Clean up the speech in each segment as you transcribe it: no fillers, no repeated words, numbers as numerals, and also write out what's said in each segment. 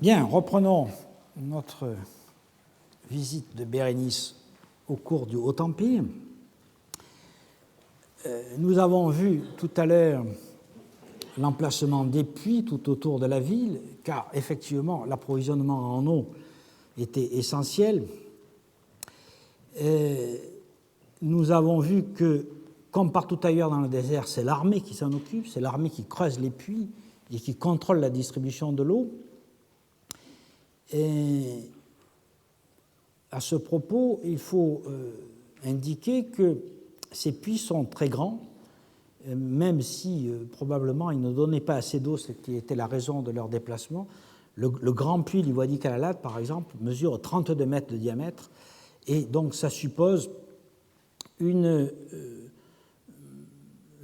Bien, reprenons notre visite de Bérénice au cours du Haut-Empire. Nous avons vu tout à l'heure l'emplacement des puits tout autour de la ville, car effectivement l'approvisionnement en eau était essentiel. Nous avons vu que, comme partout ailleurs dans le désert, c'est l'armée qui s'en occupe, c'est l'armée qui creuse les puits et qui contrôle la distribution de l'eau. Et à ce propos, il faut indiquer que ces puits sont très grands, même si probablement ils ne donnaient pas assez d'eau, ce qui était la raison de leur déplacement. Le grand puits du Wadi Kalalat, par exemple, mesure 32 mètres de diamètre, et donc ça suppose une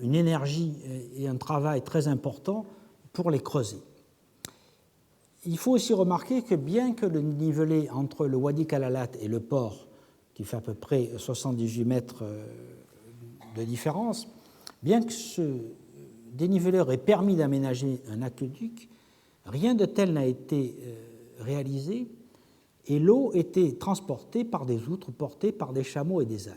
énergie et un travail très important pour les creuser. Il faut aussi remarquer que bien que le nivelé entre le Wadi Kalalat et le port, qui fait à peu près 78 mètres de différence, bien que ce déniveleur ait permis d'aménager un aqueduc, rien de tel n'a été réalisé et l'eau était transportée par des outres portées par des chameaux et des ânes.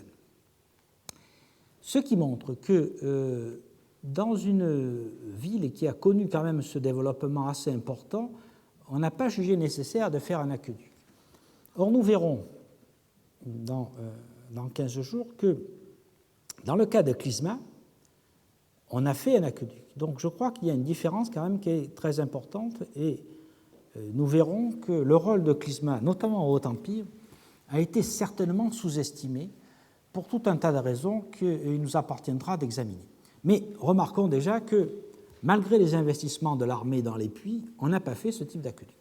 Ce qui montre que dans une ville qui a connu quand même ce développement assez important, on n'a pas jugé nécessaire de faire un aqueduc. Or, nous verrons dans 15 jours que dans le cas de Clysma, on a fait un aqueduc. Donc je crois qu'il y a une différence quand même qui est très importante et nous verrons que le rôle de Clysma, notamment au Haut-Empire, a été certainement sous-estimé pour tout un tas de raisons qu'il nous appartiendra d'examiner. Mais remarquons déjà que malgré les investissements de l'armée dans les puits, on n'a pas fait ce type d'aqueduc.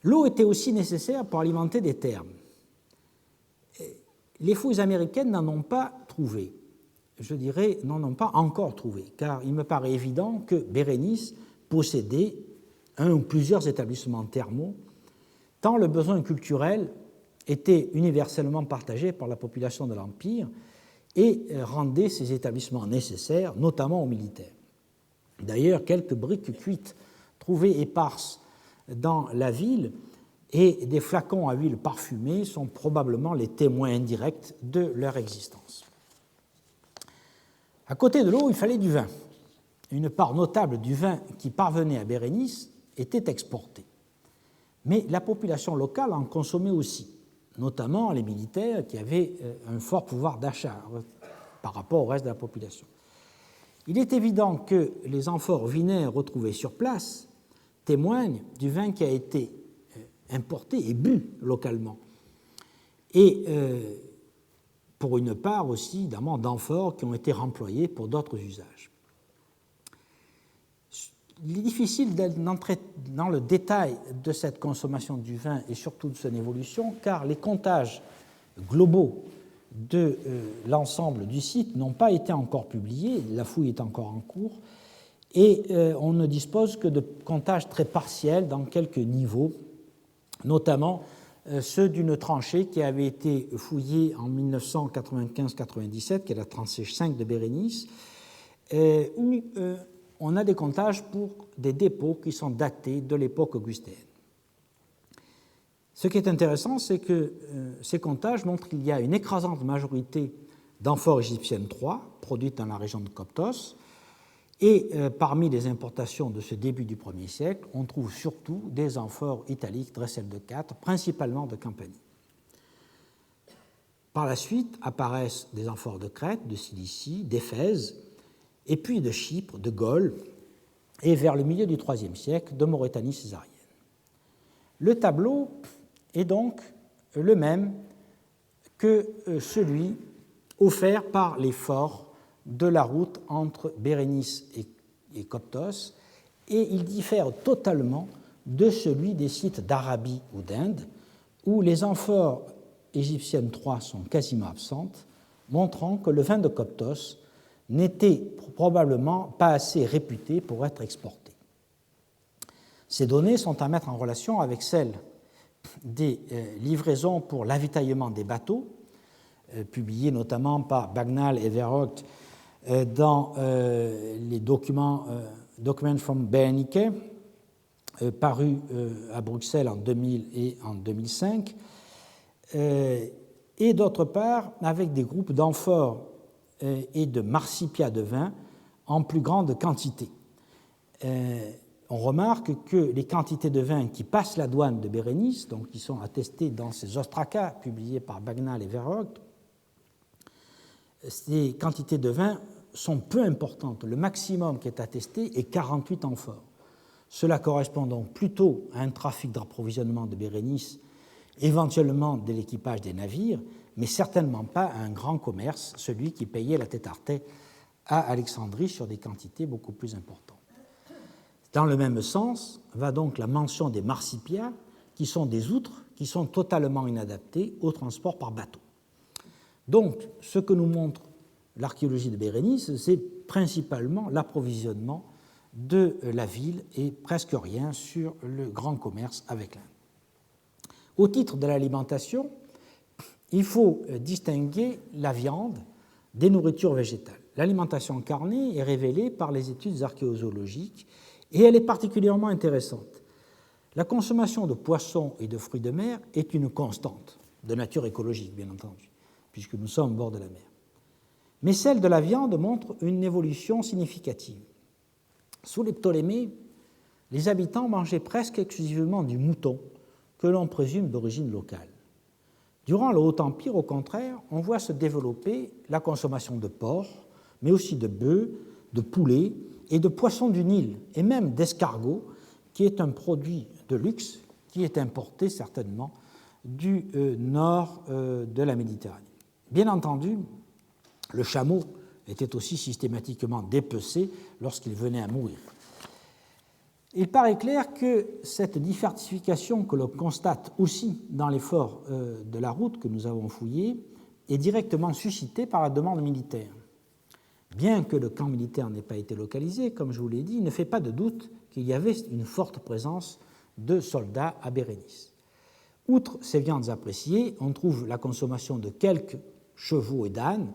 L'eau était aussi nécessaire pour alimenter des thermes. Les fouilles américaines n'en ont pas trouvé. Je dirais, n'en ont pas encore trouvé, car il me paraît évident que Bérénice possédait un ou plusieurs établissements thermaux, tant le besoin culturel était universellement partagé par la population de l'Empire et rendait ces établissements nécessaires, notamment aux militaires. D'ailleurs, quelques briques cuites trouvées éparses dans la ville et des flacons à huile parfumée sont probablement les témoins indirects de leur existence. À côté de l'eau, il fallait du vin. Une part notable du vin qui parvenait à Bérénice était exportée. Mais la population locale en consommait aussi, notamment les militaires qui avaient un fort pouvoir d'achat par rapport au reste de la population. Il est évident que les amphores vinaires retrouvées sur place témoignent du vin qui a été importé et bu localement. Et pour une part aussi, évidemment, d'amphores qui ont été remployées pour d'autres usages. Il est difficile d'entrer dans le détail de cette consommation du vin et surtout de son évolution, car les comptages globaux de l'ensemble du site n'ont pas été encore publiés, la fouille est encore en cours, et on ne dispose que de comptages très partiels dans quelques niveaux, notamment ceux d'une tranchée qui avait été fouillée en 1995-97, qui est la tranchée 5 de Bérénice, où on a des comptages pour des dépôts qui sont datés de l'époque augustéenne. Ce qui est intéressant, c'est que ces comptages montrent qu'il y a une écrasante majorité d'amphores égyptiennes 3 produites dans la région de Coptos, et parmi les importations de ce début du 1er siècle, on trouve surtout des amphores italiques Dressel de 4, principalement de Campanie. Par la suite apparaissent des amphores de Crète, de Cilicie, d'Éphèse, et puis de Chypre, de Gaule, et vers le milieu du IIIe siècle, de Maurétanie césarienne. Le tableau est donc le même que celui offert par les forts de la route entre Bérénice et Coptos, et il diffère totalement de celui des sites d'Arabie ou d'Inde, où les amphores égyptiennes 3 sont quasiment absentes, montrant que le vin de Coptos n'était probablement pas assez réputé pour être exporté. Ces données sont à mettre en relation avec celles des livraisons pour l'avitaillement des bateaux, publiées notamment par Bagnall et Verhoeven dans les Documents from Berenike paru à Bruxelles en 2000 et en 2005, et d'autre part avec des groupes d'amphores et de marsipiats de vin en plus grande quantité. On remarque que les quantités de vin qui passent la douane de Bérénice, donc qui sont attestées dans ces ostracas publiés par Bagnall et Verhoeven, ces quantités de vin sont peu importantes. Le maximum qui est attesté est 48 amphores. Cela correspond donc plutôt à un trafic d'approvisionnement de Bérénice, éventuellement de l'équipage des navires, mais certainement pas à un grand commerce, celui qui payait la Tétarté à Alexandrie sur des quantités beaucoup plus importantes. Dans le même sens va donc la mention des marsipiats, qui sont des outres qui sont totalement inadaptés au transport par bateau. Donc, ce que nous montre l'archéologie de Bérénice, c'est principalement l'approvisionnement de la ville et presque rien sur le grand commerce avec l'Inde. Au titre de l'alimentation, il faut distinguer la viande des nourritures végétales. L'alimentation carnée est révélée par les études archéozoologiques et elle est particulièrement intéressante. La consommation de poissons et de fruits de mer est une constante, de nature écologique bien entendu, puisque nous sommes au bord de la mer. Mais celle de la viande montre une évolution significative. Sous les Ptolémées, les habitants mangeaient presque exclusivement du mouton, que l'on présume d'origine locale. Durant le Haut-Empire, au contraire, on voit se développer la consommation de porc, mais aussi de bœufs, de poulets et de poissons du Nil, et même d'escargots, qui est un produit de luxe qui est importé certainement du nord de la Méditerranée. Bien entendu, le chameau était aussi systématiquement dépecé lorsqu'il venait à mourir. Il paraît clair que cette diversification que l'on constate aussi dans les forts de la route que nous avons fouillés est directement suscitée par la demande militaire. Bien que le camp militaire n'ait pas été localisé, comme je vous l'ai dit, il ne fait pas de doute qu'il y avait une forte présence de soldats à Bérénice. Outre ces viandes appréciées, on trouve la consommation de quelques chevaux et d'ânes,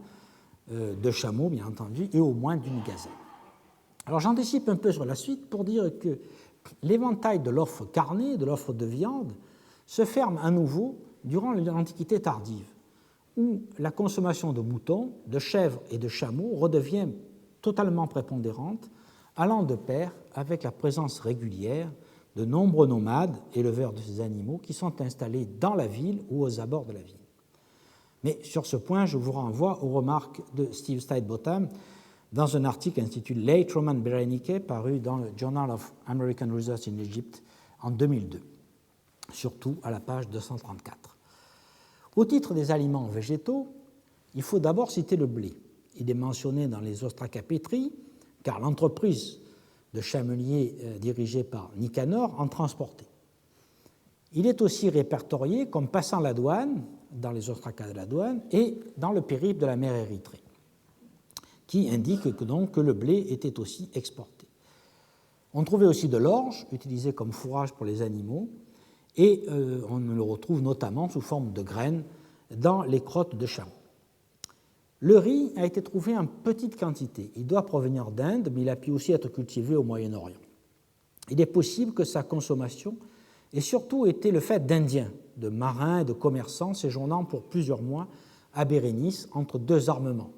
de chameaux bien entendu, et au moins d'une gazelle. Alors j'anticipe un peu sur la suite pour dire que l'éventail de l'offre carnée, de l'offre de viande, se ferme à nouveau durant l'Antiquité tardive, où la consommation de moutons, de chèvres et de chameaux redevient totalement prépondérante, allant de pair avec la présence régulière de nombreux nomades éleveurs de ces animaux qui sont installés dans la ville ou aux abords de la ville. Mais sur ce point, je vous renvoie aux remarques de Steve Steidbotham dans un article intitulé Late Roman Berenike, paru dans le Journal of American Research in Egypt en 2002, surtout à la page 234. Au titre des aliments végétaux, il faut d'abord citer le blé. Il est mentionné dans les Ostracapétries, car l'entreprise de chameliers dirigée par Nicanor en transportait. Il est aussi répertorié comme passant la douane, dans les ostracas de la douane, et dans le périple de la mer Érythrée, qui indique que le blé était aussi exporté. On trouvait aussi de l'orge, utilisé comme fourrage pour les animaux, et on le retrouve notamment sous forme de graines dans les crottes de chameau. Le riz a été trouvé en petite quantité. Il doit provenir d'Inde, mais il a pu aussi être cultivé au Moyen-Orient. Il est possible que sa consommation ait surtout été le fait d'Indiens, de marins et de commerçants séjournant pour plusieurs mois à Bérénice entre deux armements.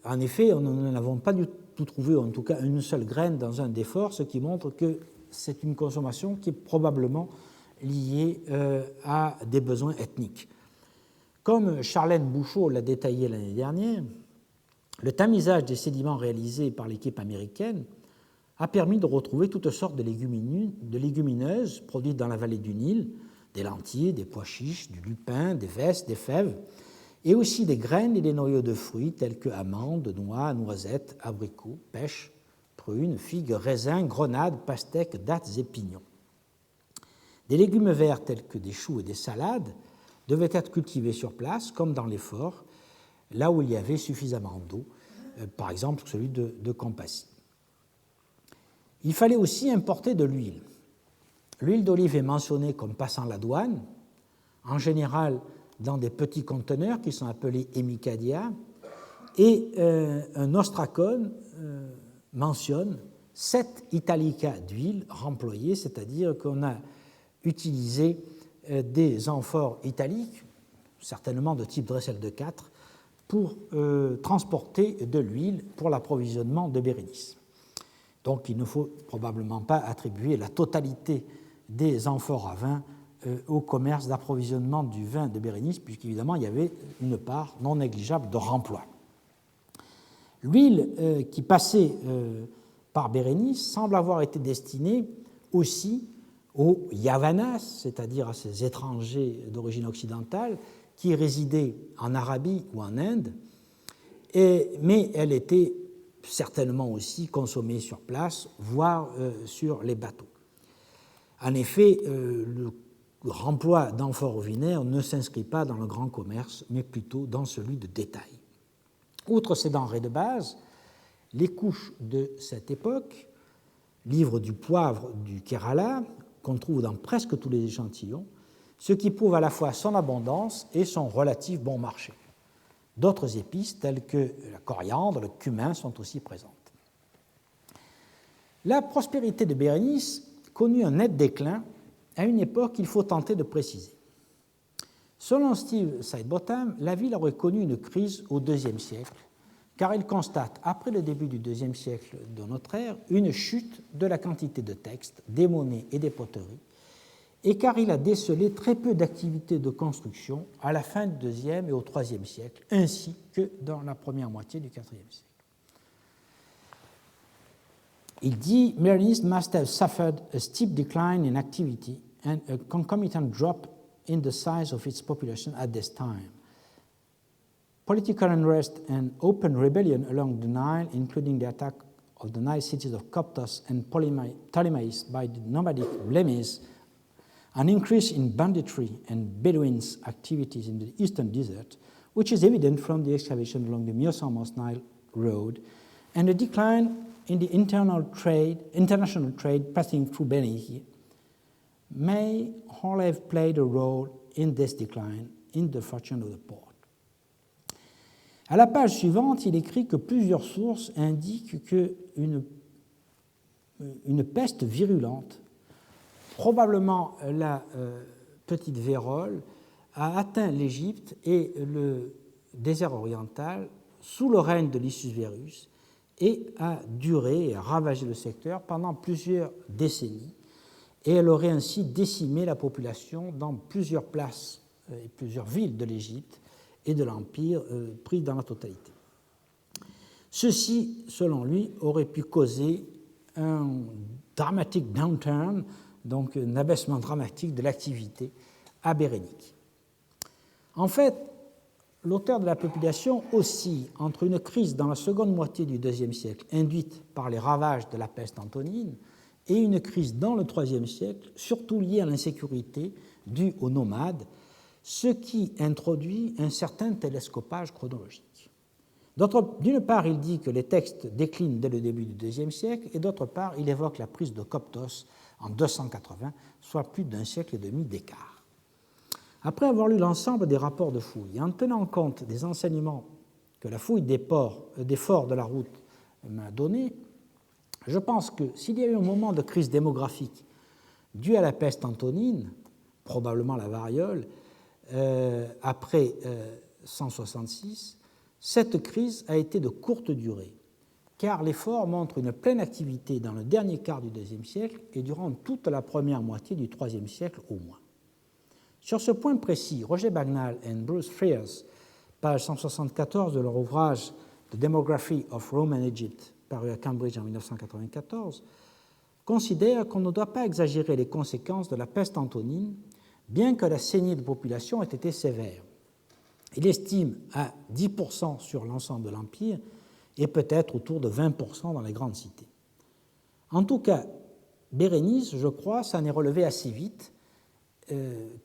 En effet, nous n'avons pas du tout trouvé, en tout cas une seule graine dans un des forts, ce qui montre que c'est une consommation qui est probablement liée à des besoins ethniques. Comme Charlène Bouchot l'a détaillé l'année dernière, le tamisage des sédiments réalisé par l'équipe américaine a permis de retrouver toutes sortes de légumineuses produites dans la vallée du Nil, des lentilles, des pois chiches, du lupin, des vesses, des fèves, et aussi des graines et des noyaux de fruits tels que amandes, noix, noisettes, abricots, pêches, prunes, figues, raisins, grenades, pastèques, dattes et pignons. Des légumes verts tels que des choux et des salades devaient être cultivés sur place, comme dans les forts, là où il y avait suffisamment d'eau, par exemple celui de Campassie. Il fallait aussi importer de l'huile. L'huile d'olive est mentionnée comme passant la douane, en général dans des petits conteneurs qui sont appelés hémicadia, et un ostracone mentionne 7 italica d'huile remployés, c'est-à-dire qu'on a utilisé des amphores italiques, certainement de type Dressel de 4, pour transporter de l'huile pour l'approvisionnement de Bérénice. Donc il ne faut probablement pas attribuer la totalité des amphores à vin au commerce d'approvisionnement du vin de Bérénice, puisqu'évidemment il y avait une part non négligeable de remploi. L'huile qui passait par Bérénice semble avoir été destinée aussi aux Yavanas, c'est-à-dire à ces étrangers d'origine occidentale qui résidaient en Arabie ou en Inde, mais elle était certainement aussi consommée sur place, voire sur les bateaux. En effet, le remploi d'amphores vinaires ne s'inscrit pas dans le grand commerce, mais plutôt dans celui de détail. Outre ces denrées de base, les couches de cette époque, livre du poivre du Kerala, qu'on trouve dans presque tous les échantillons, ce qui prouve à la fois son abondance et son relatif bon marché. D'autres épices, telles que la coriandre, le cumin, sont aussi présentes. La prospérité de Bérénice connut un net déclin à une époque qu'il faut tenter de préciser. Selon Steve Sidebottom, la ville aurait connu une crise au IIe siècle, car il constate, après le début du IIe siècle de notre ère, une chute de la quantité de textes, des monnaies et des poteries, et car il a décelé très peu d'activités de construction à la fin du IIe et au IIIe siècle, ainsi que dans la première moitié du IVe siècle. Il dit Bérénice must have suffered a steep decline in activity and a concomitant drop in the size of its population at this time. Political unrest and open rebellion along the Nile, including the attack of the Nile cities of Coptos and Ptolemais by the nomadic Blemmyes, an increase in banditry and Bedouins' activities in the eastern desert, which is evident from the excavation along the Mio-Samos Nile road, and a decline in the international trade passing through Bérénice, may all have played a role in this decline in the fortune of the port. À la page suivante, il écrit que plusieurs sources indiquent qu'une peste virulente, probablement la petite vérole, a atteint l'Égypte et le désert oriental sous le règne de Lysius Verus et a duré et a ravagé le secteur pendant plusieurs décennies. Et elle aurait ainsi décimé la population dans plusieurs places et plusieurs villes de l'Égypte et de l'Empire pris dans la totalité. Ceci, selon lui, aurait pu causer un dramatic downturn, donc un abaissement dramatique de l'activité à Bérénique. En fait, l'auteur de la population oscille entre une crise dans la seconde moitié du IIe siècle induite par les ravages de la peste antonine et une crise dans le IIIe siècle, surtout liée à l'insécurité due aux nomades, ce qui introduit un certain télescopage chronologique. D'une part, il dit que les textes déclinent dès le début du IIe siècle, et d'autre part, il évoque la prise de Coptos en 280, soit plus d'un siècle et demi d'écart. Après avoir lu l'ensemble des rapports de fouilles, et en tenant compte des enseignements que la fouille des forts de la route m'a donnés, je pense que s'il y a eu un moment de crise démographique due à la peste antonine, probablement la variole, après 166, cette crise a été de courte durée, car les forts montrent une pleine activité dans le dernier quart du IIe siècle et durant toute la première moitié du IIIe siècle au moins. Sur ce point précis, Roger Bagnall et Bruce Frears, page 174 de leur ouvrage The Demography of Roman Egypt, paru à Cambridge en 1994, considèrent qu'on ne doit pas exagérer les conséquences de la peste antonine, bien que la saignée de population ait été sévère. Il estime à 10% sur l'ensemble de l'Empire et peut-être autour de 20% dans les grandes cités. En tout cas, Bérénice, je crois, s'en est relevé assez vite,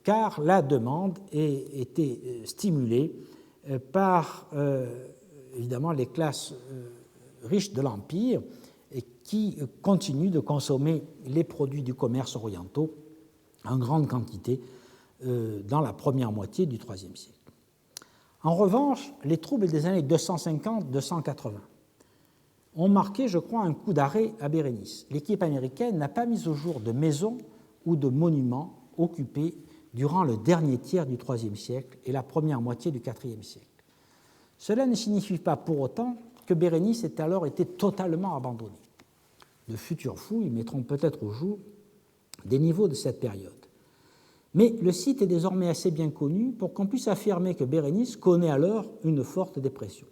car la demande a été stimulée par, évidemment, les classes riches de l'Empire et qui continuent de consommer les produits du commerce orientaux en grande quantité dans la première moitié du IIIe siècle. En revanche, les troubles des années 250-280 ont marqué, je crois, un coup d'arrêt à Bérénice. L'équipe américaine n'a pas mis au jour de maisons ou de monuments occupés durant le dernier tiers du IIIe siècle et la première moitié du IVe siècle. Cela ne signifie pas pour autant que Bérénice ait alors été totalement abandonnée. De futures fouilles mettront peut-être au jour des niveaux de cette période. Mais le site est désormais assez bien connu pour qu'on puisse affirmer que Bérénice connaît alors une forte dépression.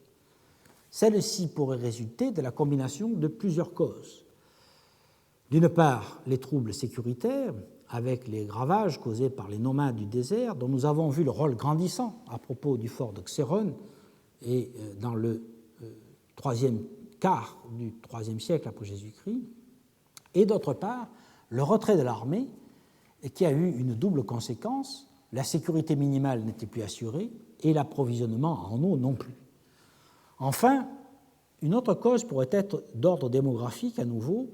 Celle-ci pourrait résulter de la combinaison de plusieurs causes. D'une part, les troubles sécuritaires, avec les gravages causés par les nomades du désert, dont nous avons vu le rôle grandissant à propos du fort de Xéron et dans le troisième quart du IIIe siècle après Jésus-Christ, et d'autre part, le retrait de l'armée, qui a eu une double conséquence: la sécurité minimale n'était plus assurée et l'approvisionnement en eau non plus. Enfin, une autre cause pourrait être d'ordre démographique à nouveau,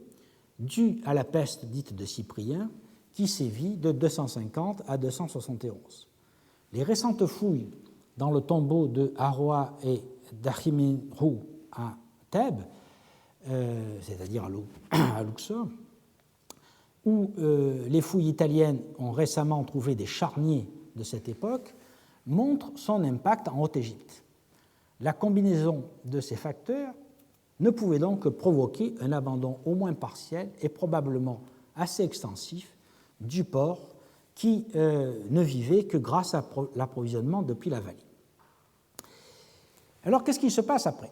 due à la peste dite de Cyprien, qui sévit de 250 à 271. Les récentes fouilles dans le tombeau de Haroua et d'Achimenrou à Thèbes, c'est-à-dire à Luxor, où les fouilles italiennes ont récemment trouvé des charniers de cette époque, montrent son impact en Haute-Égypte. La combinaison de ces facteurs ne pouvait donc que provoquer un abandon au moins partiel et probablement assez extensif du port qui ne vivait que grâce à l'approvisionnement depuis la vallée. Alors, qu'est-ce qui se passe après ?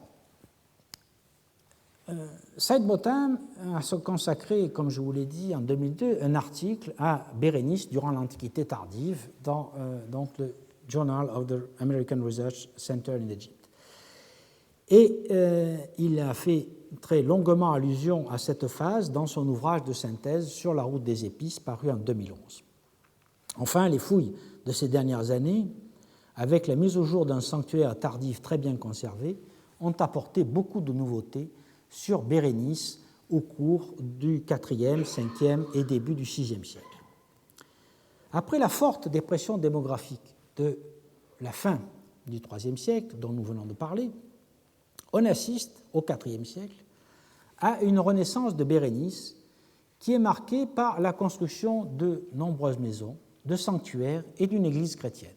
Sidebottom a consacré, comme je vous l'ai dit, en 2002, un article à Bérénice durant l'Antiquité tardive dans donc le Journal of the American Research Center in Egypt. Et il a fait très longuement allusion à cette phase dans son ouvrage de synthèse Sur la route des épices, paru en 2011. Enfin, les fouilles de ces dernières années, avec la mise au jour d'un sanctuaire tardif très bien conservé, ont apporté beaucoup de nouveautés sur Bérénice au cours du IVe, Ve et début du VIe siècle. Après la forte dépression démographique de la fin du IIIe siècle, dont nous venons de parler, on assiste au IVe siècle à une renaissance de Bérénice qui est marquée par la construction de nombreuses maisons, de sanctuaires et d'une église chrétienne.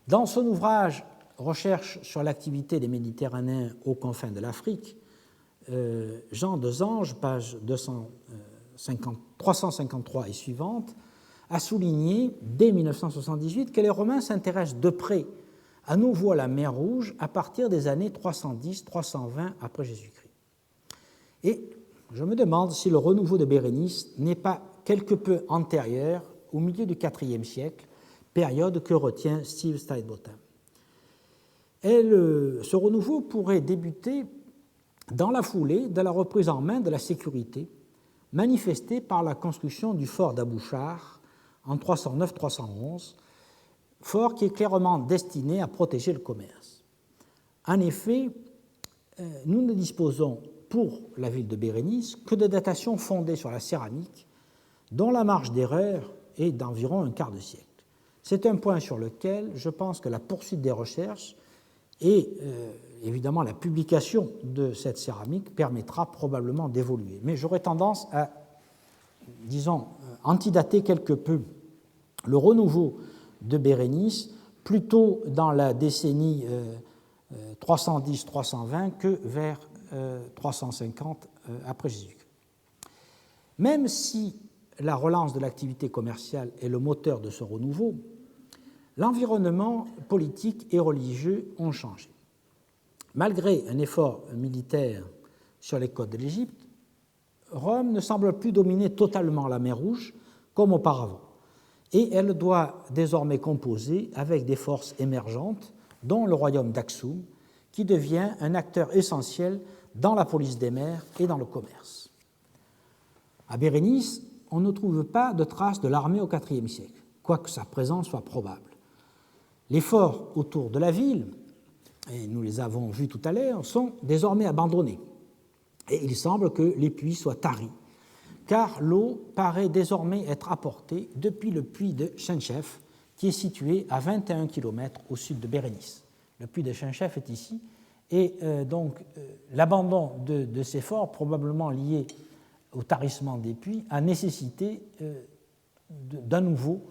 Dans son ouvrage Recherche sur l'activité des Méditerranéens aux confins de l'Afrique, Jean Desange, page 353 et suivante, a souligné dès 1978 que les Romains s'intéressent de près à nouveau à la mer Rouge à partir des années 310-320 après Jésus-Christ. Et je me demande si le renouveau de Bérénice n'est pas quelque peu antérieur au milieu du IVe siècle, période que retient Steve Sidebottom. Ce renouveau pourrait débuter dans la foulée de la reprise en main de la sécurité manifestée par la construction du fort d'Abouchar en 309-311, fort qui est clairement destiné à protéger le commerce. En effet, nous ne disposons pour la ville de Bérénice que de datations fondées sur la céramique, dont la marge d'erreur est d'environ un quart de siècle. C'est un point sur lequel je pense que la poursuite des recherches et évidemment la publication de cette céramique permettra probablement d'évoluer. Mais j'aurais tendance à, disons, antidater quelque peu le renouveau de Bérénice plutôt dans la décennie 310-320 que vers 350 après Jésus-Christ. Même si la relance de l'activité commerciale est le moteur de ce renouveau, l'environnement politique et religieux ont changé. Malgré un effort militaire sur les côtes de l'Égypte, Rome ne semble plus dominer totalement la mer Rouge comme auparavant, et elle doit désormais composer avec des forces émergentes, dont le royaume d'Aksum, qui devient un acteur essentiel dans la police des mers et dans le commerce. À Bérénice, on ne trouve pas de traces de l'armée au IVe siècle, quoique sa présence soit probable. Les forts autour de la ville, et nous les avons vus tout à l'heure, sont désormais abandonnés. Et il semble que les puits soient taris, car l'eau paraît désormais être apportée depuis le puits de Chenchef, qui est situé à 21 km au sud de Bérénice. Le puits de Chenchef est ici, Et donc l'abandon de ces forts, probablement lié au tarissement des puits, a nécessité d'un nouveau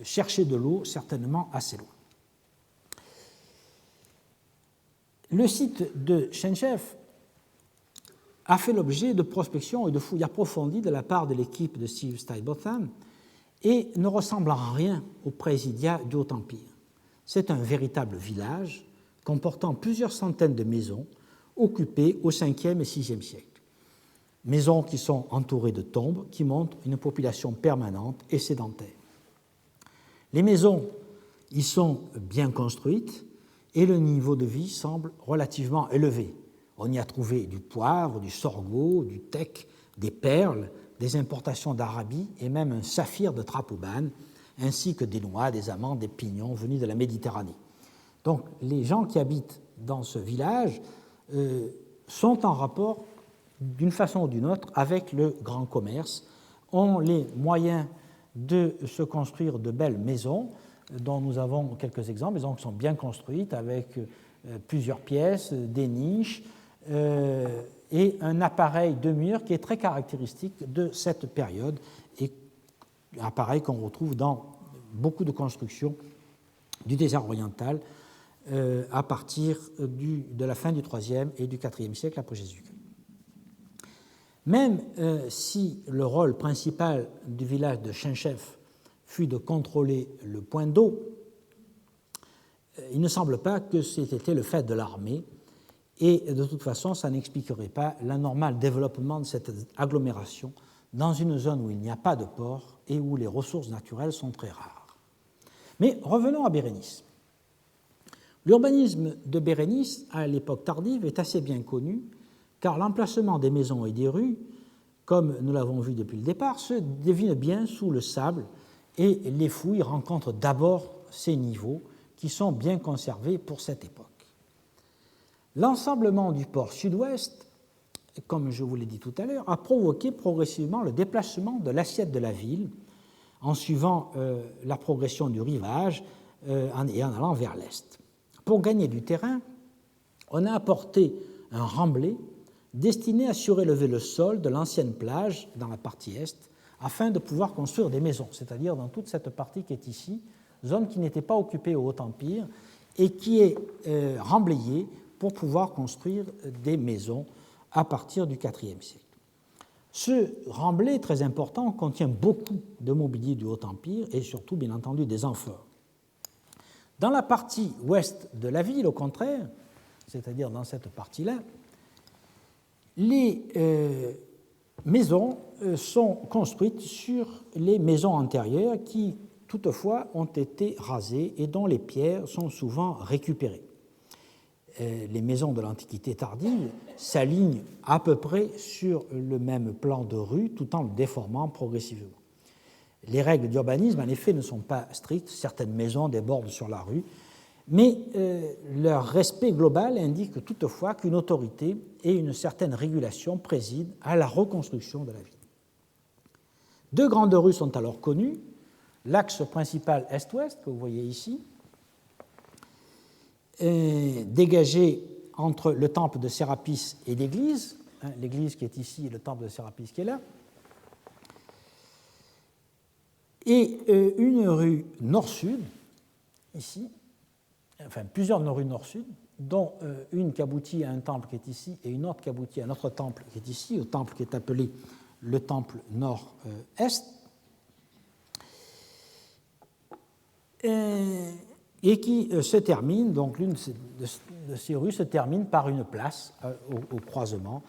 chercher de l'eau, certainement assez loin. Le site de Chenchef a fait l'objet de prospections et de fouilles approfondies de la part de l'équipe de Steve Stuyvesant et ne ressemble en rien au Présidia du Haut-Empire. C'est un véritable village comportant plusieurs centaines de maisons occupées au 5e et 6e siècle. Maisons qui sont entourées de tombes qui montrent une population permanente et sédentaire. Les maisons y sont bien construites et le niveau de vie semble relativement élevé. On y a trouvé du poivre, du sorgho, du teck, des perles, des importations d'Arabie et même un saphir de Trapouban, ainsi que des noix, des amandes, des pignons venus de la Méditerranée. Donc les gens qui habitent dans ce village sont en rapport d'une façon ou d'une autre avec le grand commerce, ont les moyens de se construire de belles maisons, dont nous avons quelques exemples, maisons qui sont bien construites avec plusieurs pièces, des niches et un appareil de mur qui est très caractéristique de cette période et un appareil qu'on retrouve dans beaucoup de constructions du désert oriental à partir de la fin du IIIe et du IVe siècle après Jésus-Christ. Même si le rôle principal du village de Chenchef fut de contrôler le point d'eau, il ne semble pas que c'était le fait de l'armée, et de toute façon, ça n'expliquerait pas l'anormal développement de cette agglomération dans une zone où il n'y a pas de port et où les ressources naturelles sont très rares. Mais revenons à Bérénice. L'urbanisme de Bérénice, à l'époque tardive, est assez bien connu, car l'emplacement des maisons et des rues, comme nous l'avons vu depuis le départ, se devine bien sous le sable, et les fouilles rencontrent d'abord ces niveaux qui sont bien conservés pour cette époque. L'ensemblement du port sud-ouest, comme je vous l'ai dit tout à l'heure, a provoqué progressivement le déplacement de l'assiette de la ville en suivant la progression du rivage et en allant vers l'est. Pour gagner du terrain, on a apporté un remblai destiné à surélever le sol de l'ancienne plage dans la partie est afin de pouvoir construire des maisons, c'est-à-dire dans toute cette partie qui est ici, zone qui n'était pas occupée au Haut-Empire et qui est remblayée pour pouvoir construire des maisons à partir du IVe siècle. Ce remblai très important contient beaucoup de mobilier du Haut-Empire et surtout, bien entendu, des amphores. Dans la partie ouest de la ville, au contraire, c'est-à-dire dans cette partie-là, les maisons sont construites sur les maisons antérieures qui, toutefois, ont été rasées et dont les pierres sont souvent récupérées. Les maisons de l'Antiquité tardive s'alignent à peu près sur le même plan de rue tout en le déformant progressivement. Les règles d'urbanisme, en effet, ne sont pas strictes. Certaines maisons débordent sur la rue, mais leur respect global indique toutefois qu'une autorité et une certaine régulation président à la reconstruction de la ville. Deux grandes rues sont alors connues. L'axe principal est-ouest, que vous voyez ici, dégagé entre le temple de Sérapis et l'église, l'église qui est ici et le temple de Sérapis qui est là, et une rue nord-sud, ici, enfin plusieurs rues nord-sud, dont une qui aboutit à un temple qui est ici et une autre qui aboutit à un autre temple qui est ici, au temple qui est appelé le temple nord-est, et qui se termine, donc l'une de ces rues se termine par une place au croisement,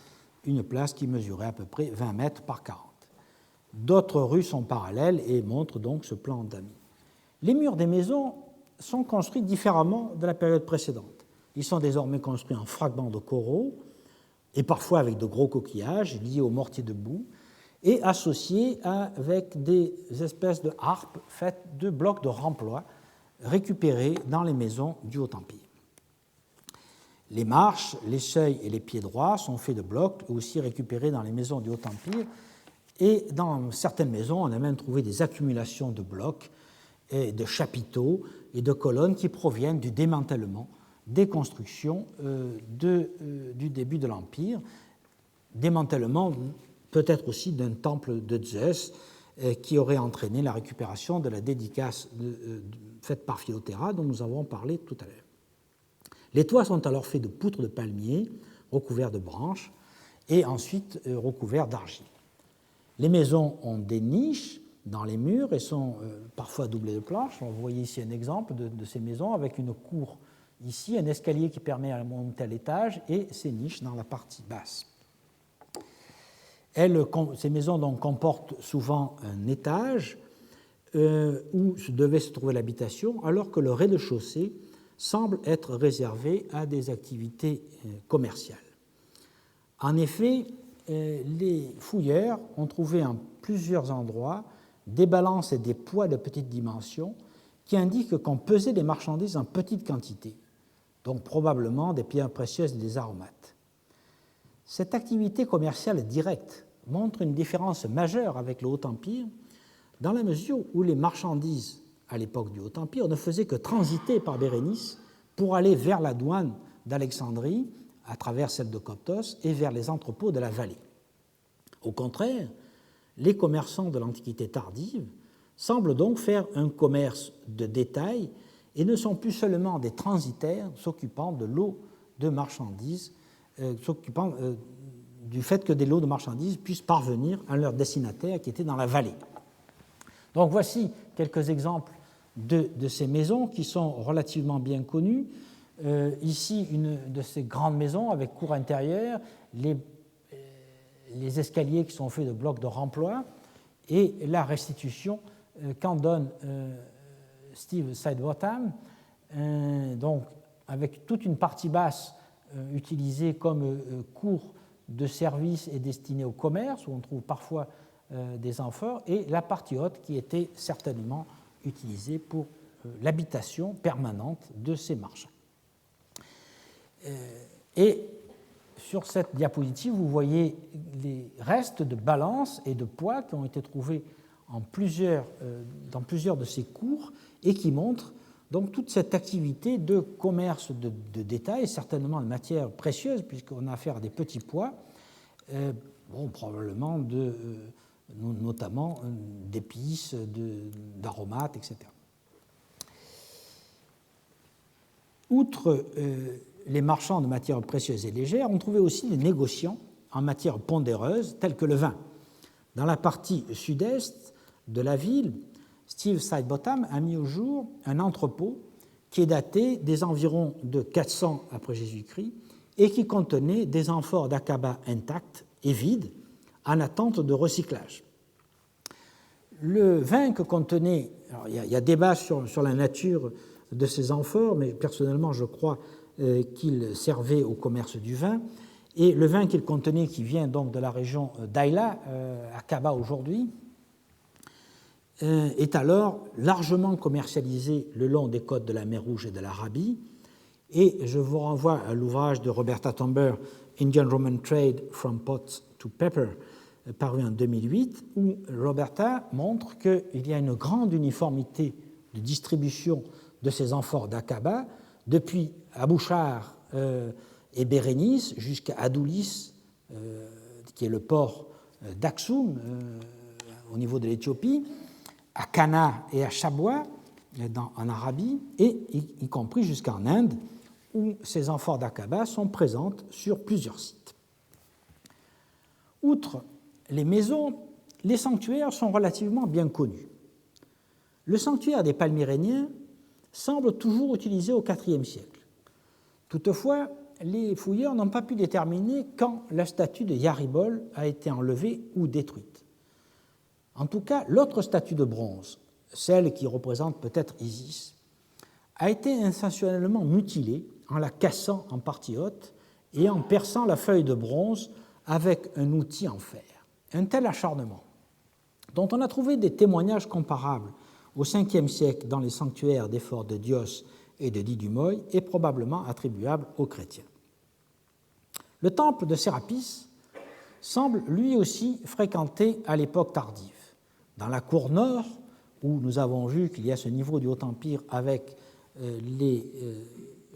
une place qui mesurait à peu près 20 mètres par 40. D'autres rues sont parallèles et montrent donc ce plan d'amis. Les murs des maisons sont construits différemment de la période précédente. Ils sont désormais construits en fragments de coraux et parfois avec de gros coquillages liés au mortier de boue et associés avec des espèces de harpes faites de blocs de remploi récupérés dans les maisons du Haut-Empire. Les marches, les seuils et les pieds droits sont faits de blocs aussi récupérés dans les maisons du Haut-Empire et dans certaines maisons, on a même trouvé des accumulations de blocs et de chapiteaux et de colonnes qui proviennent du démantèlement des constructions du début de l'Empire, démantèlement peut-être aussi d'un temple de Zeus qui aurait entraîné la récupération de la dédicace faite par Philothéra dont nous avons parlé tout à l'heure. Les toits sont alors faits de poutres de palmier recouverts de branches et ensuite recouverts d'argile. Les maisons ont des niches dans les murs et sont parfois doublées de planches. Vous voyez ici un exemple de ces maisons avec une cour ici, un escalier qui permet à monter à l'étage et ces niches dans la partie basse. Ces maisons donc comportent souvent un étage où devait se trouver l'habitation, alors que le rez-de-chaussée semble être réservé à des activités commerciales. En effet, les fouilleurs ont trouvé en plusieurs endroits des balances et des poids de petite dimension qui indiquent qu'on pesait des marchandises en petite quantité, donc probablement des pierres précieuses et des aromates. Cette activité commerciale directe montre une différence majeure avec le Haut Empire, dans la mesure où les marchandises, à l'époque du Haut Empire, ne faisaient que transiter par Bérénice pour aller vers la douane d'Alexandrie, à travers celle de Coptos, et vers les entrepôts de la vallée. Au contraire, les commerçants de l'Antiquité tardive semblent donc faire un commerce de détail et ne sont plus seulement des transitaires s'occupant de lots de marchandises, du fait que des lots de marchandises puissent parvenir à leurs destinataires qui étaient dans la vallée. Donc voici quelques exemples de ces maisons qui sont relativement bien connues. Ici, une de ces grandes maisons avec cour intérieure, les escaliers qui sont faits de blocs de remploi et la restitution qu'en donne Steve Sidebottom, donc avec toute une partie basse utilisée comme cour de service et destinée au commerce, où on trouve parfois des amphores, et la partie haute qui était certainement utilisée pour l'habitation permanente de ces marchands. Et sur cette diapositive, vous voyez les restes de balances et de poids qui ont été trouvés dans plusieurs de ces cours et qui montrent donc toute cette activité de commerce de détail, certainement de matières précieuses, puisqu'on a affaire à des petits poids, probablement notamment d'épices, d'aromates, etc. Outre les marchands de matières précieuses et légères, on trouvait aussi des négociants en matières pondéreuses, telles que le vin. Dans la partie sud-est de la ville, Steve Sidebottom a mis au jour un entrepôt qui est daté des environs de 400 après Jésus-Christ et qui contenait des amphores d'Aqaba intactes et vides en attente de recyclage. Le vin que contenait, il y a débat sur la nature de ces amphores, mais personnellement je crois qu'il servait au commerce du vin, et le vin qu'il contenait, qui vient donc de la région d'Aïla, Aqaba aujourd'hui, est alors largement commercialisé le long des côtes de la mer Rouge et de l'Arabie, et je vous renvoie à l'ouvrage de Roberta Tomber, Indian Roman Trade from Pot to Pepper, paru en 2008, où Roberta montre qu'il y a une grande uniformité de distribution de ces amphores d'Aqaba, depuis Abouchar et Bérénice jusqu'à Adulis, qui est le port d'Aksum, au niveau de l'Éthiopie, à Cana et à Chabwa, en Arabie, et y compris jusqu'en Inde, où ces amphores d'Aqaba sont présentes sur plusieurs sites. Outre les maisons, les sanctuaires sont relativement bien connus. Le sanctuaire des Palmyréniens semble toujours utilisé au IVe siècle. Toutefois, les fouilleurs n'ont pas pu déterminer quand la statue de Yaribol a été enlevée ou détruite. En tout cas, l'autre statue de bronze, celle qui représente peut-être Isis, a été intentionnellement mutilée en la cassant en partie haute et en perçant la feuille de bronze avec un outil en fer. Un tel acharnement, dont on a trouvé des témoignages comparables au Ve siècle dans les sanctuaires des forts de Dios et de Didumoy, est probablement attribuable aux chrétiens. Le temple de Sérapis semble lui aussi fréquenté à l'époque tardive. Dans la cour nord, où nous avons vu qu'il y a ce niveau du Haut Empire avec les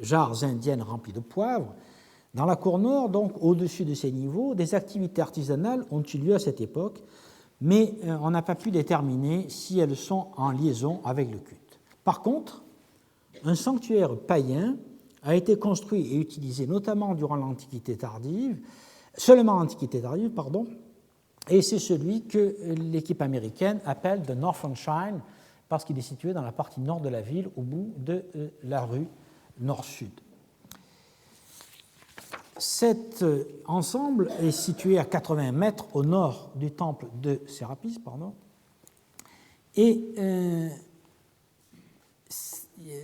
jarres indiennes remplies de poivre. Dans la cour nord, donc au-dessus de ces niveaux, des activités artisanales ont eu lieu à cette époque, mais on n'a pas pu déterminer si elles sont en liaison avec le culte. Par contre, un sanctuaire païen a été construit et utilisé notamment durant l'Antiquité tardive, seulement l'Antiquité tardive, et c'est celui que l'équipe américaine appelle The Northern Shrine, parce qu'il est situé dans la partie nord de la ville, au bout de la rue nord-sud. Cet ensemble est situé à 80 mètres au nord du temple de Sérapis, et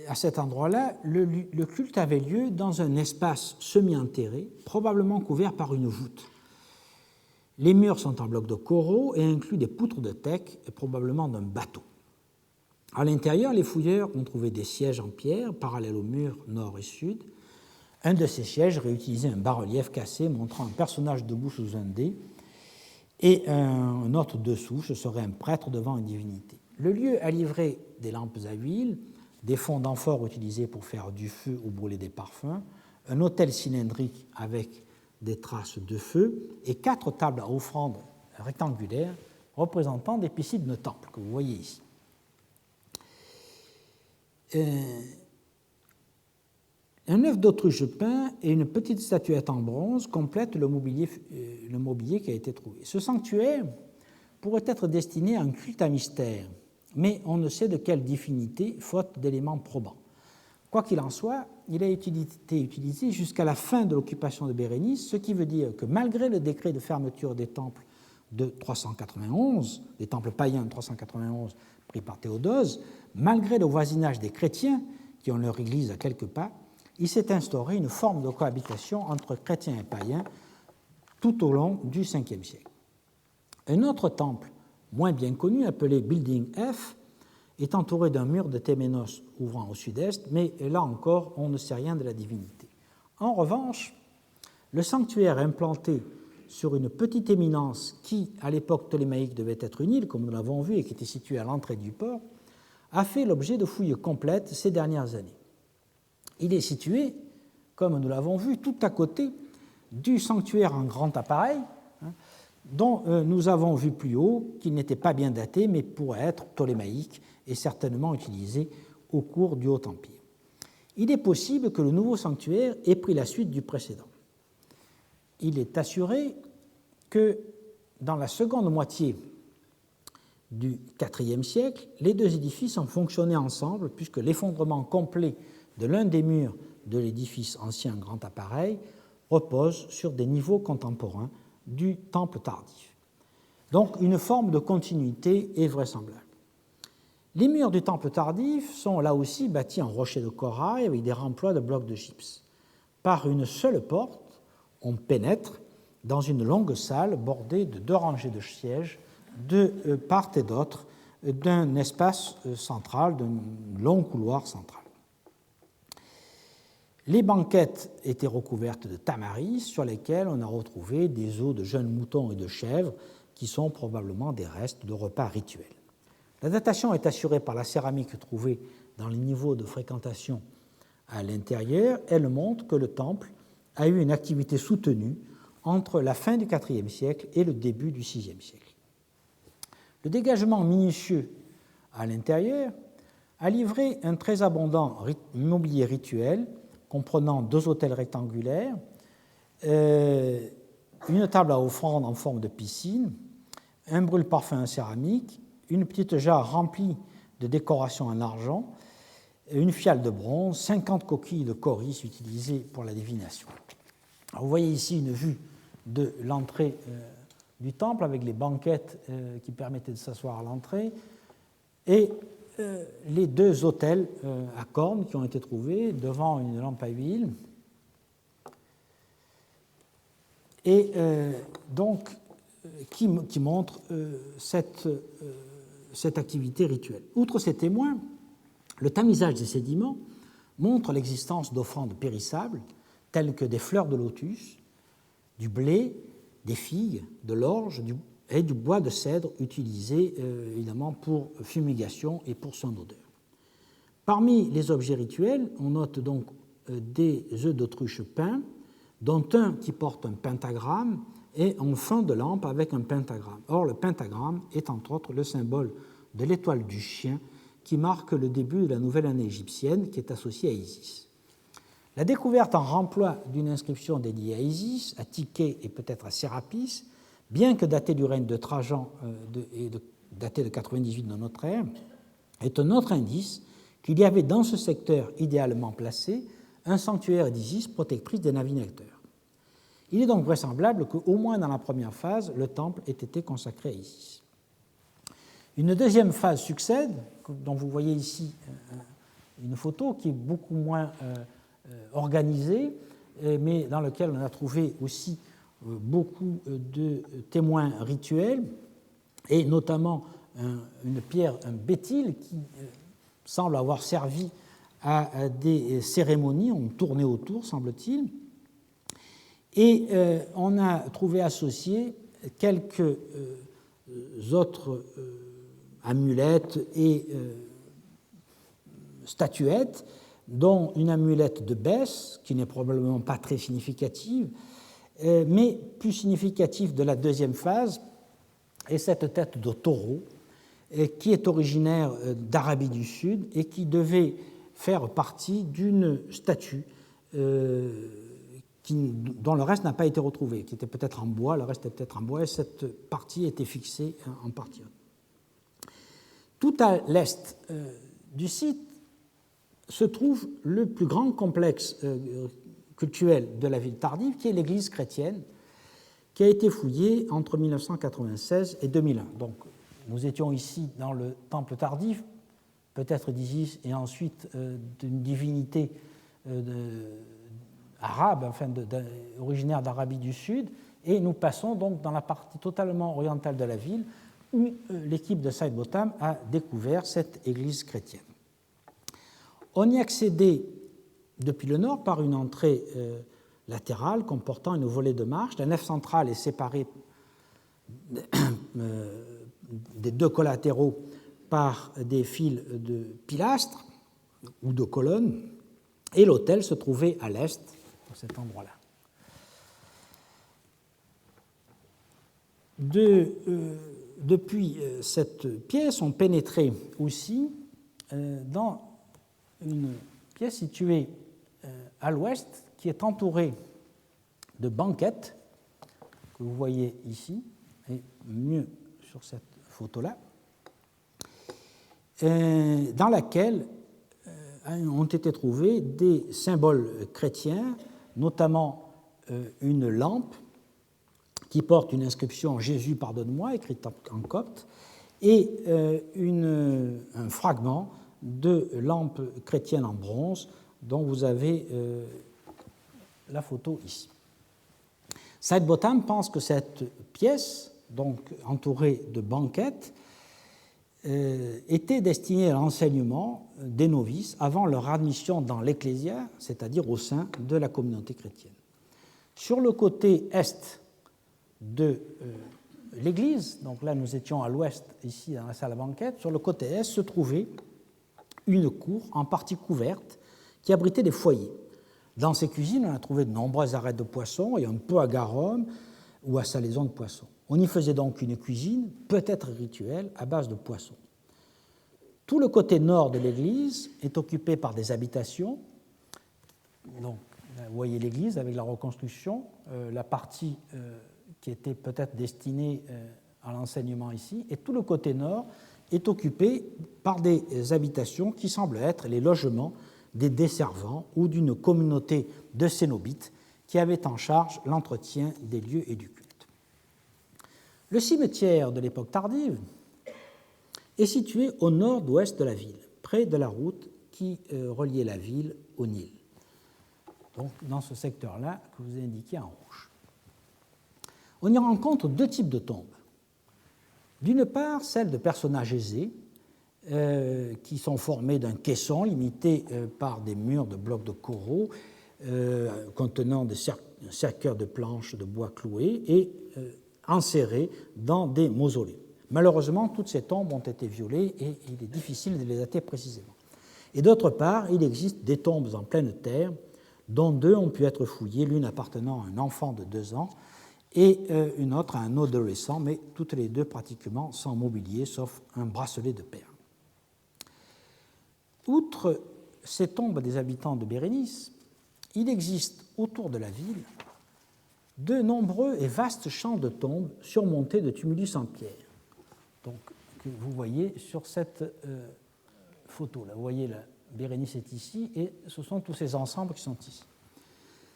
à cet endroit-là, le culte avait lieu dans un espace semi-enterré, probablement couvert par une voûte. Les murs sont en blocs de coraux et incluent des poutres de teck, probablement d'un bateau. À l'intérieur, les fouilleurs ont trouvé des sièges en pierre, parallèles aux murs nord et sud. Un de ces sièges réutilisait un bas-relief cassé montrant un personnage debout sous un dé, et un autre dessous, ce serait un prêtre devant une divinité. Le lieu a livré des lampes à huile, des fonds d'amphore utilisés pour faire du feu ou brûler des parfums, un autel cylindrique avec des traces de feu et 4 tables à offrandes rectangulaires représentant des piscines de temple, que vous voyez ici. Un œuf d'autruche peint et une petite statuette en bronze complètent le mobilier qui a été trouvé. Ce sanctuaire pourrait être destiné à un culte à mystère, mais on ne sait de quelle divinité, faute d'éléments probants. Quoi qu'il en soit, il a été utilisé jusqu'à la fin de l'occupation de Bérénice, ce qui veut dire que malgré le décret de fermeture des temples de 391, des temples païens de 391 pris par Théodose, malgré le voisinage des chrétiens qui ont leur église à quelques pas, il s'est instauré une forme de cohabitation entre chrétiens et païens tout au long du Ve siècle. Un autre temple, moins bien connu, appelé Building F, est entouré d'un mur de téménos ouvrant au sud-est, mais là encore, on ne sait rien de la divinité. En revanche, le sanctuaire implanté sur une petite éminence qui, à l'époque ptolémaïque, devait être une île, comme nous l'avons vu, et qui était située à l'entrée du port, a fait l'objet de fouilles complètes ces dernières années. Il est situé, comme nous l'avons vu, tout à côté du sanctuaire en grand appareil, dont nous avons vu plus haut qu'il n'était pas bien daté, mais pourrait être ptolémaïque et certainement utilisé au cours du Haut Empire. Il est possible que le nouveau sanctuaire ait pris la suite du précédent. Il est assuré que dans la seconde moitié du IVe siècle, les deux édifices ont fonctionné ensemble, puisque l'effondrement complet de l'un des murs de l'édifice ancien grand appareil repose sur des niveaux contemporains du temple tardif. Donc une forme de continuité est vraisemblable. Les murs du temple tardif sont là aussi bâtis en rocher de corail avec des remplois de blocs de gypse. Par une seule porte, on pénètre dans une longue salle bordée de 2 rangées de sièges de part et d'autre d'un espace central, d'un long couloir central. Les banquettes étaient recouvertes de tamaris sur lesquels on a retrouvé des os de jeunes moutons et de chèvres qui sont probablement des restes de repas rituels. La datation est assurée par la céramique trouvée dans les niveaux de fréquentation à l'intérieur. Elle montre que le temple a eu une activité soutenue entre la fin du IVe siècle et le début du VIe siècle. Le dégagement minutieux à l'intérieur a livré un très abondant mobilier rituel comprenant 2 autels rectangulaires, une table à offrande en forme de piscine, un brûle-parfum en céramique, une petite jarre remplie de décorations en argent, une fiale de bronze, 50 coquilles de coris utilisées pour la divination. Alors vous voyez ici une vue de l'entrée du temple avec les banquettes qui permettaient de s'asseoir à l'entrée et les 2 autels à cornes qui ont été trouvés devant une lampe à huile et donc qui montrent cette activité rituelle. Outre ces témoins, le tamisage des sédiments montre l'existence d'offrandes périssables telles que des fleurs de lotus, du blé, des figues, de l'orge et du bois de cèdre utilisé évidemment pour fumigation et pour son odeur. Parmi les objets rituels, on note donc des œufs d'autruche peints, dont un qui porte un pentagramme et en fond de lampe avec un pentagramme. Or, le pentagramme est entre autres le symbole de l'étoile du chien qui marque le début de la nouvelle année égyptienne qui est associée à Isis. La découverte en remploi d'une inscription dédiée à Isis, à Tiché et peut-être à Sérapis, bien que datée du règne de Trajan et datée de 98 de notre ère, est un autre indice qu'il y avait dans ce secteur idéalement placé un sanctuaire d'Isis protectrice des navigateurs. Il est donc vraisemblable qu'au moins dans la première phase, le temple ait été consacré à Isis. Une deuxième phase succède, dont vous voyez ici une photo qui est beaucoup moins organisée, mais dans laquelle on a trouvé aussi beaucoup de témoins rituels, et notamment une pierre, un bétyle, qui semble avoir servi à des cérémonies, on tournait autour, semble-t-il, et on a trouvé associés quelques autres amulettes et statuettes, dont une amulette de Bès, qui n'est probablement pas très significative, mais plus significative de la deuxième phase, est cette tête de taureau, qui est originaire d'Arabie du Sud et qui devait faire partie d'une statue dont le reste n'a pas été retrouvé, qui était peut-être en bois, le reste était peut-être en bois, et cette partie était fixée en partie. Tout à l'est du site se trouve le plus grand complexe cultuel de la ville tardive, qui est l'église chrétienne, qui a été fouillée entre 1996 et 2001. Donc, nous étions ici dans le temple tardif, peut-être d'Isis, et ensuite d'une divinité arabe, enfin originaire d'Arabie du Sud, et nous passons donc dans la partie totalement orientale de la ville, où l'équipe de Saïd Botham a découvert cette église chrétienne. On y accédait depuis le nord par une entrée latérale comportant une volée de marche. La nef centrale est séparée des deux collatéraux par des fils de pilastres ou de colonnes, et l'autel se trouvait à l'est, dans cet endroit-là. Depuis cette pièce, on pénétrait aussi dans une pièce située à l'ouest qui est entourée de banquettes que vous voyez ici, et mieux sur cette photo-là, dans laquelle ont été trouvés des symboles chrétiens, notamment une lampe qui porte une inscription « Jésus, pardonne-moi » écrite en copte, et un fragment de lampe chrétienne en bronze dont vous avez la photo ici. Saïd Botham pense que cette pièce, donc entourée de banquettes, était destinée à l'enseignement des novices avant leur admission dans l'ecclésia, c'est-à-dire au sein de la communauté chrétienne. Sur le côté est de l'église, donc là nous étions à l'ouest, ici dans la salle à banquette, sur le côté est se trouvait une cour en partie couverte qui abritait des foyers. Dans ces cuisines, on a trouvé de nombreuses arêtes de poissons et un peu à garum ou à salaison de poissons. On y faisait donc une cuisine, peut-être rituelle, à base de poissons. Tout le côté nord de l'église est occupé par des habitations. Donc, vous voyez l'église avec la reconstruction, la partie qui était peut-être destinée à l'enseignement ici, et tout le côté nord est occupé par des habitations qui semblent être les logements des desservants ou d'une communauté de cénobites qui avaient en charge l'entretien des lieux et du culte. Le cimetière de l'époque tardive est situé au nord-ouest de la ville, près de la route qui reliait la ville au Nil. Donc dans ce secteur-là que vous ai indiqué en rouge. On y rencontre deux types de tombes. D'une part, celles de personnages aisés, qui sont formés d'un caisson limité par des murs de blocs de coraux contenant des cercueils de planches de bois cloués et enserrés dans des mausolées. Malheureusement, toutes ces tombes ont été violées et il est difficile de les dater précisément. Et d'autre part, il existe des tombes en pleine terre dont 2 ont pu être fouillées, l'une appartenant à un enfant de 2 ans et une autre à un adolescent, mais toutes les deux pratiquement sans mobilier, sauf un bracelet de perles. Outre ces tombes des habitants de Bérénice, il existe autour de la ville de nombreux et vastes champs de tombes surmontés de tumulus en pierre. Donc, que vous voyez sur cette photo-là. Vous voyez, la Bérénice est ici, et ce sont tous ces ensembles qui sont ici.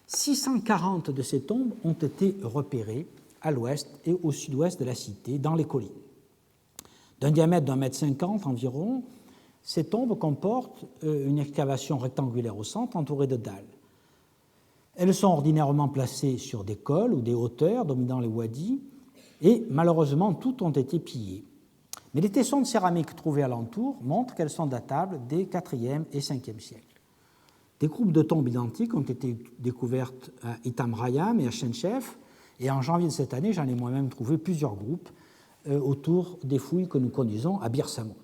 640 de ces tombes ont été repérées à l'ouest et au sud-ouest de la cité, dans les collines. D'un diamètre d'1,50 m environ, ces tombes comportent une excavation rectangulaire au centre entourée de dalles. Elles sont ordinairement placées sur des cols ou des hauteurs dominant les wadis, et malheureusement, toutes ont été pillées. Mais les tessons de céramique trouvés alentour montrent qu'elles sont datables des 4e et 5e siècles. Des groupes de tombes identiques ont été découvertes à Itam Rayam et à Chenchef, et en janvier de cette année, j'en ai moi-même trouvé plusieurs groupes autour des fouilles que nous conduisons à Bir Samout.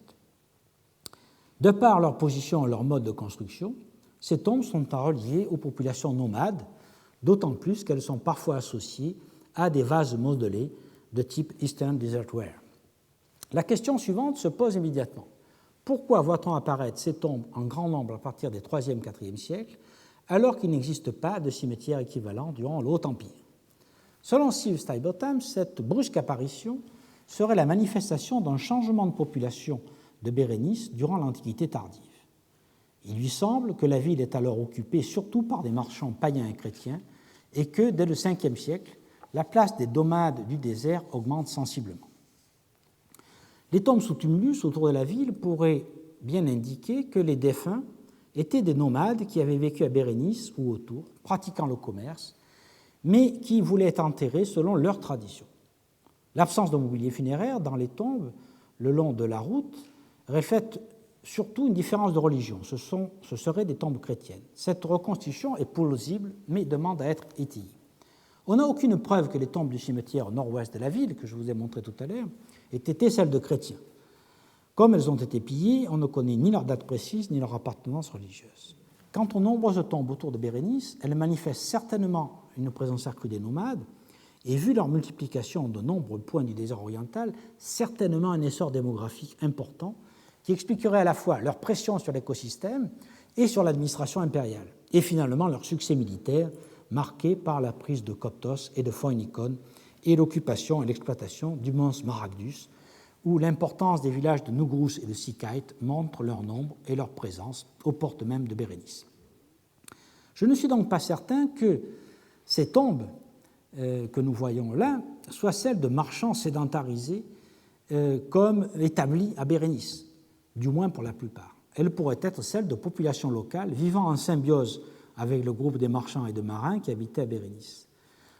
De par leur position et leur mode de construction, ces tombes sont reliées aux populations nomades, d'autant plus qu'elles sont parfois associées à des vases modelés de type Eastern Desertware. La question suivante se pose immédiatement. Pourquoi voit-on apparaître ces tombes en grand nombre à partir des 3e et 4e siècles, alors qu'il n'existe pas de cimetière équivalent durant le Haut Empire? Selon Steve Stuyvesant, cette brusque apparition serait la manifestation d'un changement de population de Bérénice durant l'Antiquité tardive. Il lui semble que la ville est alors occupée surtout par des marchands païens et chrétiens, et que, dès le 5e siècle, la place des nomades du désert augmente sensiblement. Les tombes sous tumulus autour de la ville pourraient bien indiquer que les défunts étaient des nomades qui avaient vécu à Bérénice ou autour, pratiquant le commerce, mais qui voulaient être enterrés selon leur tradition. L'absence de mobilier funéraire dans les tombes le long de la route reflète surtout une différence de religion. Ce seraient des tombes chrétiennes. Cette reconstitution est plausible, mais demande à être étayée. On n'a aucune preuve que les tombes du cimetière au nord-ouest de la ville, que je vous ai montré tout à l'heure, aient été celles de chrétiens. Comme elles ont été pillées, on ne connaît ni leur date précise, ni leur appartenance religieuse. Quant aux nombreuses tombes autour de Bérénice, elles manifestent certainement une présence accrue des nomades, et vu leur multiplication de nombreux points du désert oriental, certainement un essor démographique important qui expliquerait à la fois leur pression sur l'écosystème et sur l'administration impériale, et finalement leur succès militaire marqué par la prise de Koptos et de Phoenikon et l'occupation et l'exploitation du mont Smaragdus, où l'importance des villages de Nougrous et de Sikait montre leur nombre et leur présence aux portes mêmes de Bérénice. Je ne suis donc pas certain que ces tombes que nous voyons là soient celles de marchands sédentarisés comme établis à Bérénice, du moins pour la plupart. Elles pourraient être celles de populations locales vivant en symbiose avec le groupe des marchands et de marins qui habitaient à Bérénice.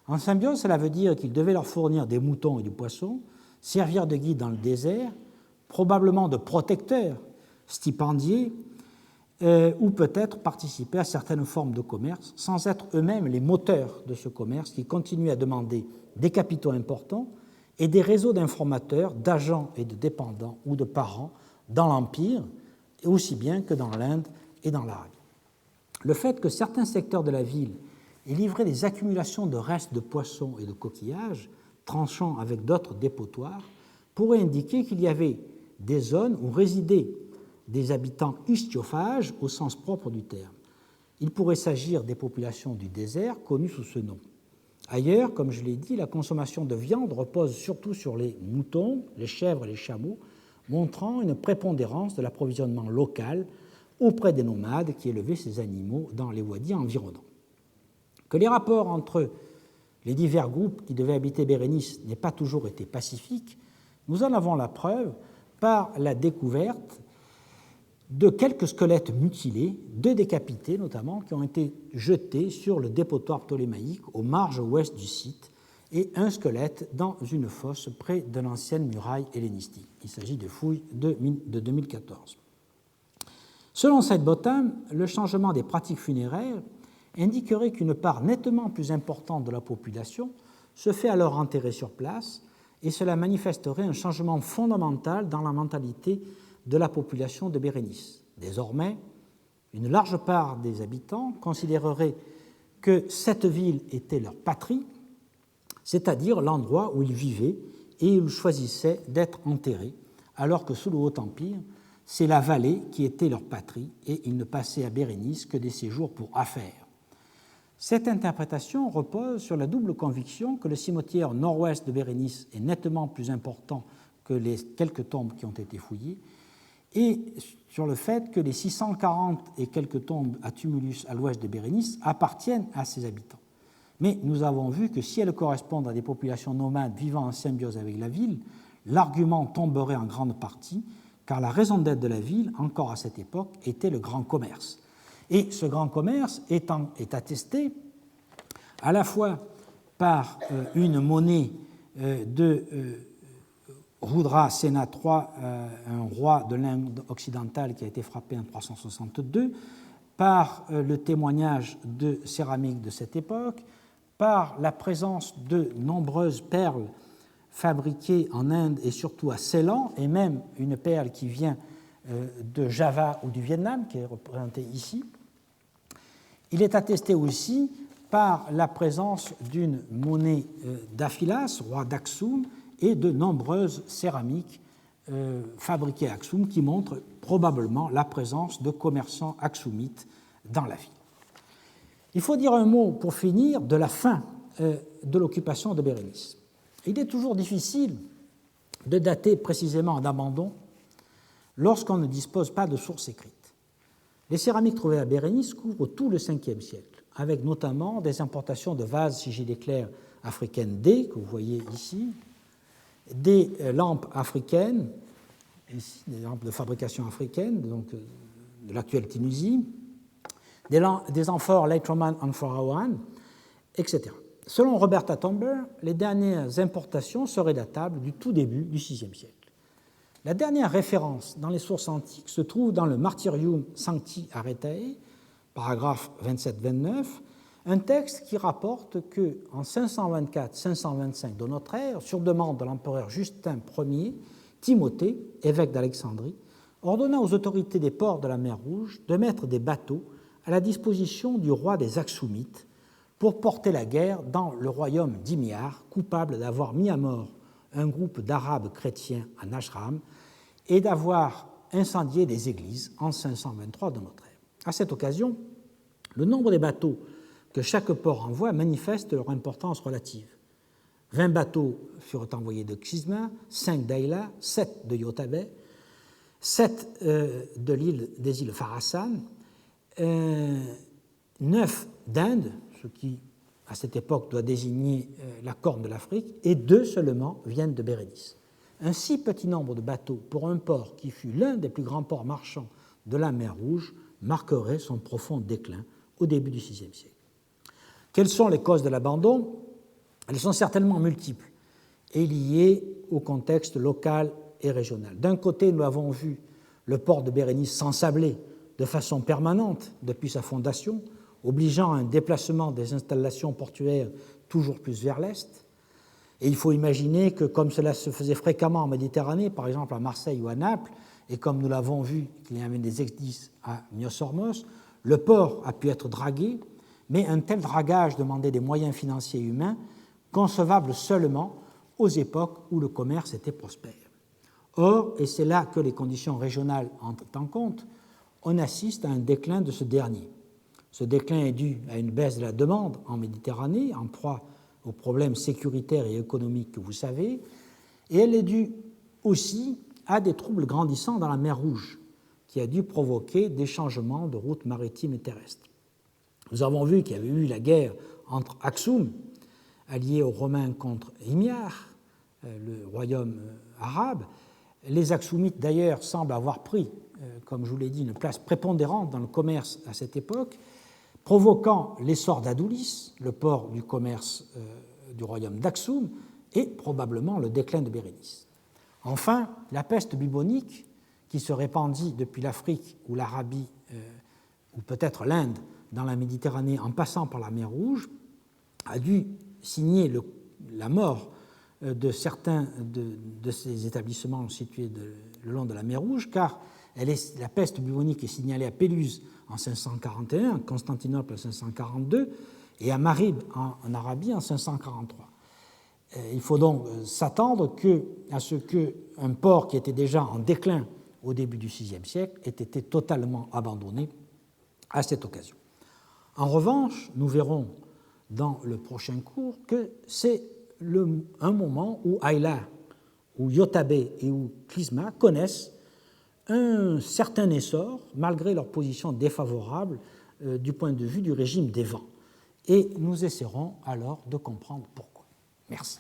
En symbiose, cela veut dire qu'ils devaient leur fournir des moutons et du poisson, servir de guides dans le désert, probablement de protecteurs, stipendiés, ou peut-être participer à certaines formes de commerce, sans être eux-mêmes les moteurs de ce commerce qui continue à demander des capitaux importants et des réseaux d'informateurs, d'agents et de dépendants ou de parents dans l'Empire, aussi bien que dans l'Inde et dans l'Arabie. Le fait que certains secteurs de la ville aient livré des accumulations de restes de poissons et de coquillages, tranchant avec d'autres dépotoirs, pourrait indiquer qu'il y avait des zones où résidaient des habitants ichthyophages au sens propre du terme. Il pourrait s'agir des populations du désert connues sous ce nom. Ailleurs, comme je l'ai dit, la consommation de viande repose surtout sur les moutons, les chèvres et les chameaux, montrant une prépondérance de l'approvisionnement local auprès des nomades qui élevaient ces animaux dans les wadis environnants. Que les rapports entre les divers groupes qui devaient habiter Bérénice n'aient pas toujours été pacifiques, nous en avons la preuve par la découverte de quelques squelettes mutilés, 2 décapités notamment, qui ont été jetés sur le dépotoir ptolémaïque aux marges ouest du site, et un squelette dans une fosse près de l'ancienne muraille hellénistique. Il s'agit de fouilles de 2014. Selon Sidebottom, le changement des pratiques funéraires indiquerait qu'une part nettement plus importante de la population se fait alors enterrer sur place, et cela manifesterait un changement fondamental dans la mentalité de la population de Bérénice. Désormais, une large part des habitants considérerait que cette ville était leur patrie, c'est-à-dire l'endroit où ils vivaient et où ils choisissaient d'être enterrés, alors que sous le Haut-Empire, c'est la vallée qui était leur patrie et ils ne passaient à Bérénice que des séjours pour affaires. Cette interprétation repose sur la double conviction que le cimetière nord-ouest de Bérénice est nettement plus important que les quelques tombes qui ont été fouillées et sur le fait que les 640 et quelques tombes à tumulus à l'ouest de Bérénice appartiennent à ses habitants. Mais nous avons vu que si elles correspondent à des populations nomades vivant en symbiose avec la ville, l'argument tomberait en grande partie, car la raison d'être de la ville, encore à cette époque, était le grand commerce. Et ce grand commerce est attesté à la fois par une monnaie de Rudra Sena III, un roi de l'Inde occidentale qui a été frappé en 362, par le témoignage de céramique de cette époque, par la présence de nombreuses perles fabriquées en Inde et surtout à Ceylan, et même une perle qui vient de Java ou du Vietnam, qui est représentée ici. Il est attesté aussi par la présence d'une monnaie d'Aphilas, roi d'Aksum, et de nombreuses céramiques fabriquées à Aksum qui montrent probablement la présence de commerçants aksumites dans la ville. Il faut dire un mot, pour finir, de la fin de l'occupation de Bérénice. Il est toujours difficile de dater précisément d'abandon lorsqu'on ne dispose pas de sources écrites. Les céramiques trouvées à Bérénice couvrent tout le Ve siècle, avec notamment des importations de vases sigillés clairs africaines D, que vous voyez ici, des lampes africaines, ici, des lampes de fabrication africaine, donc de l'actuelle Tunisie, des amphores Late Roman Amphora I, etc. Selon Roberta Tomber, les dernières importations seraient datables du tout début du VIe siècle. La dernière référence dans les sources antiques se trouve dans le Martyrium Sancti Aretae, paragraphe 27-29, un texte qui rapporte qu'en 524-525 de notre ère, sur demande de l'empereur Justin Ier, Timothée, évêque d'Alexandrie, ordonna aux autorités des ports de la mer Rouge de mettre des bateaux à la disposition du roi des Aksumites pour porter la guerre dans le royaume d'Himyar, coupable d'avoir mis à mort un groupe d'Arabes chrétiens à Najram et d'avoir incendié des églises en 523 de notre ère. À cette occasion, le nombre des bateaux que chaque port envoie manifeste leur importance relative. 20 bateaux furent envoyés de Xisma, 5 d'Aïla, 7 de Yotabé, 7 des îles Pharasan, 9 d'Inde, ce qui, à cette époque, doit désigner la corne de l'Afrique, et 2 seulement viennent de Bérénice. Un si petit nombre de bateaux pour un port qui fut l'un des plus grands ports marchands de la mer Rouge marquerait son profond déclin au début du VIe siècle. Quelles sont les causes de l'abandon? Elles sont certainement multiples et liées au contexte local et régional. D'un côté, nous avons vu le port de Bérénice s'ensabler de façon permanente depuis sa fondation, obligeant à un déplacement des installations portuaires toujours plus vers l'est. Et il faut imaginer que, comme cela se faisait fréquemment en Méditerranée, par exemple à Marseille ou à Naples, et comme nous l'avons vu qu'il y avait des exdices à Myosormos, le port a pu être dragué, mais un tel dragage demandait des moyens financiers et humains concevables seulement aux époques où le commerce était prospère. Or, et c'est là que les conditions régionales entrent en compte, on assiste à un déclin de ce dernier. Ce déclin est dû à une baisse de la demande en Méditerranée, en proie aux problèmes sécuritaires et économiques que vous savez, et elle est due aussi à des troubles grandissants dans la mer Rouge, qui a dû provoquer des changements de routes maritimes et terrestres. Nous avons vu qu'il y avait eu la guerre entre Aksum, allié aux Romains, contre Himyar, le royaume arabe. Les Aksumites, d'ailleurs, semblent avoir pris, comme je vous l'ai dit, une place prépondérante dans le commerce à cette époque, provoquant l'essor d'Adoulis, le port du commerce du royaume d'Aksum, et probablement le déclin de Bérénice. Enfin, la peste bubonique, qui se répandit depuis l'Afrique ou l'Arabie, ou peut-être l'Inde, dans la Méditerranée en passant par la mer Rouge, a dû signer la mort de certains de ces établissements situés le long de la mer Rouge, car la peste bubonique est signalée à Péluse en 541, à Constantinople en 542, et à Marib en Arabie en 543. Il faut donc s'attendre à ce qu'un port qui était déjà en déclin au début du VIe siècle ait été totalement abandonné à cette occasion. En revanche, nous verrons dans le prochain cours que c'est un moment où Ayla, où Yotabe et où Clysma connaissent un certain essor, malgré leur position défavorable du point de vue du régime des vents. Et nous essaierons alors de comprendre pourquoi. Merci.